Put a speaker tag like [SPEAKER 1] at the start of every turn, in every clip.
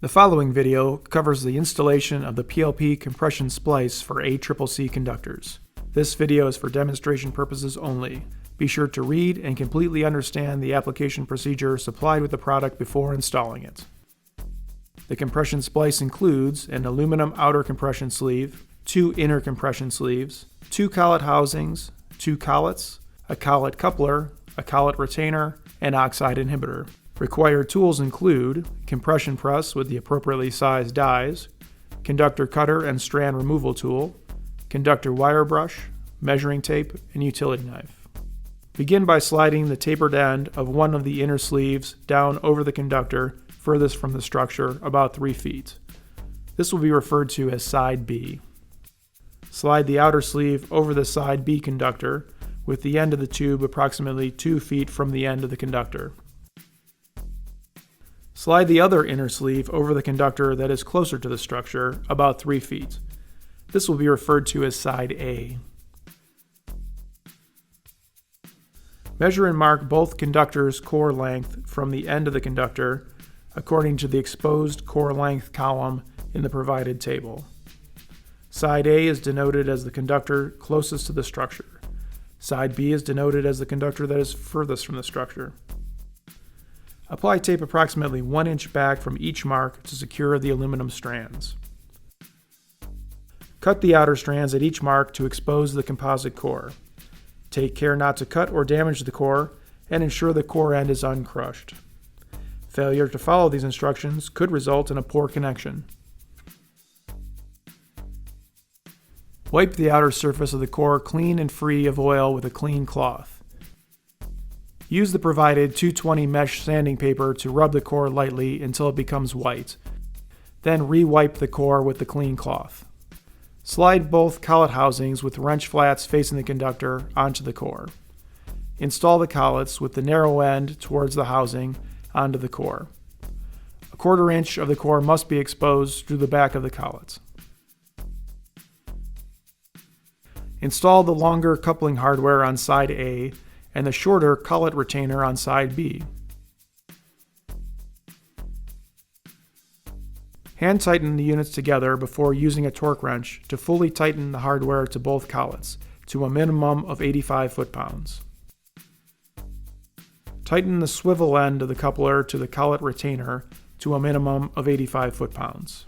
[SPEAKER 1] The following video covers the installation of the PLP compression splice for ACCC conductors. This video is for demonstration purposes only. Be sure to read and completely understand the application procedure supplied with the product before installing it. The compression splice includes an aluminum outer compression sleeve, 2 inner compression sleeves, 2 collet housings, 2 collets, a collet coupler, a collet retainer, and oxide inhibitor. Required tools include compression press with the appropriately sized dies, conductor cutter and strand removal tool, conductor wire brush, measuring tape, and utility knife. Begin by sliding the tapered end of one of the inner sleeves down over the conductor furthest from the structure, about 3 feet. This will be referred to as side B. Slide the outer sleeve over the side B conductor with the end of the tube approximately 2 feet from the end of the conductor. Slide the other inner sleeve over the conductor that is closer to the structure, about 3 feet. This will be referred to as side A. Measure and mark both conductors' core length from the end of the conductor according to the exposed core length column in the provided table. Side A is denoted as the conductor closest to the structure. Side B is denoted as the conductor that is furthest from the structure. Apply tape approximately 1 inch back from each mark to secure the aluminum strands. Cut the outer strands at each mark to expose the composite core. Take care not to cut or damage the core and ensure the core end is uncrushed. Failure to follow these instructions could result in a poor connection. Wipe the outer surface of the core clean and free of oil with a clean cloth. Use the provided 220 mesh sanding paper to rub the core lightly until it becomes white. Then re-wipe the core with the clean cloth. Slide both collet housings with wrench flats facing the conductor onto the core. Install the collets with the narrow end towards the housing onto the core. A 1/4 inch of the core must be exposed through the back of the collets. Install the longer coupling hardware on side A and the shorter collet retainer on side B. Hand tighten the units together before using a torque wrench to fully tighten the hardware to both collets to a minimum of 85 foot-pounds. Tighten the swivel end of the coupler to the collet retainer to a minimum of 85 foot-pounds.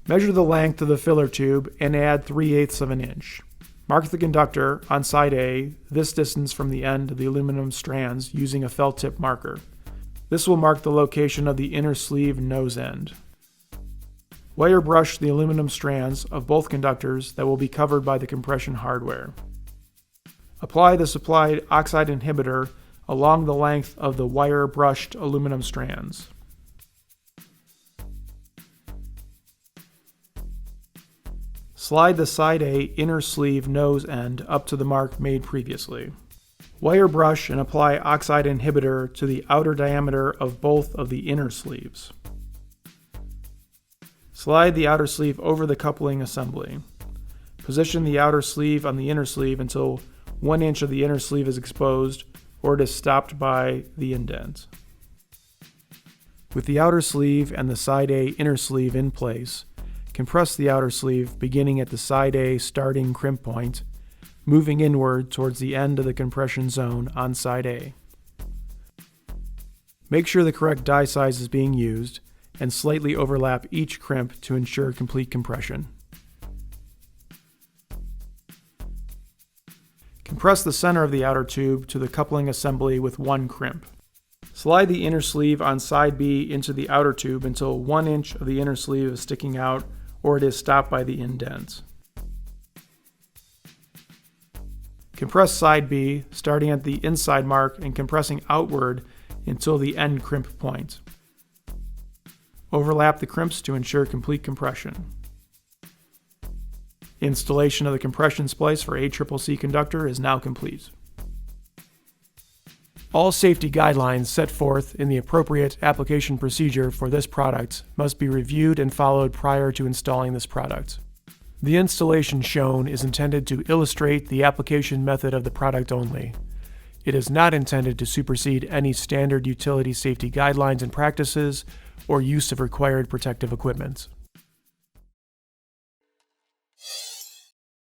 [SPEAKER 1] Measure the length of the filler tube and add 3/8 of an inch. Mark the conductor on side A this distance from the end of the aluminum strands using a felt tip marker. This will mark the location of the inner sleeve nose end. Wire brush the aluminum strands of both conductors that will be covered by the compression hardware. Apply the supplied oxide inhibitor along the length of the wire brushed aluminum strands. Slide the side A inner sleeve nose end up to the mark made previously. Wire brush and apply oxide inhibitor to the outer diameter of both of the inner sleeves. Slide the outer sleeve over the coupling assembly. Position the outer sleeve on the inner sleeve until 1 inch of the inner sleeve is exposed or it is stopped by the indent. With the outer sleeve and the side A inner sleeve in place, compress the outer sleeve beginning at the side A starting crimp point, moving inward towards the end of the compression zone on side A. Make sure the correct die size is being used and slightly overlap each crimp to ensure complete compression. Compress the center of the outer tube to the coupling assembly with 1 crimp. Slide the inner sleeve on side B into the outer tube until 1 inch of the inner sleeve is sticking out or it is stopped by the indent. Compress side B, starting at the inside mark and compressing outward until the end crimp point. Overlap the crimps to ensure complete compression. Installation of the compression splice for ACCC conductor is now complete. All safety guidelines set forth in the appropriate application procedure for this product must be reviewed and followed prior to installing this product. The installation shown is intended to illustrate the application method of the product only. It is not intended to supersede any standard utility safety guidelines and practices or use of required protective equipment.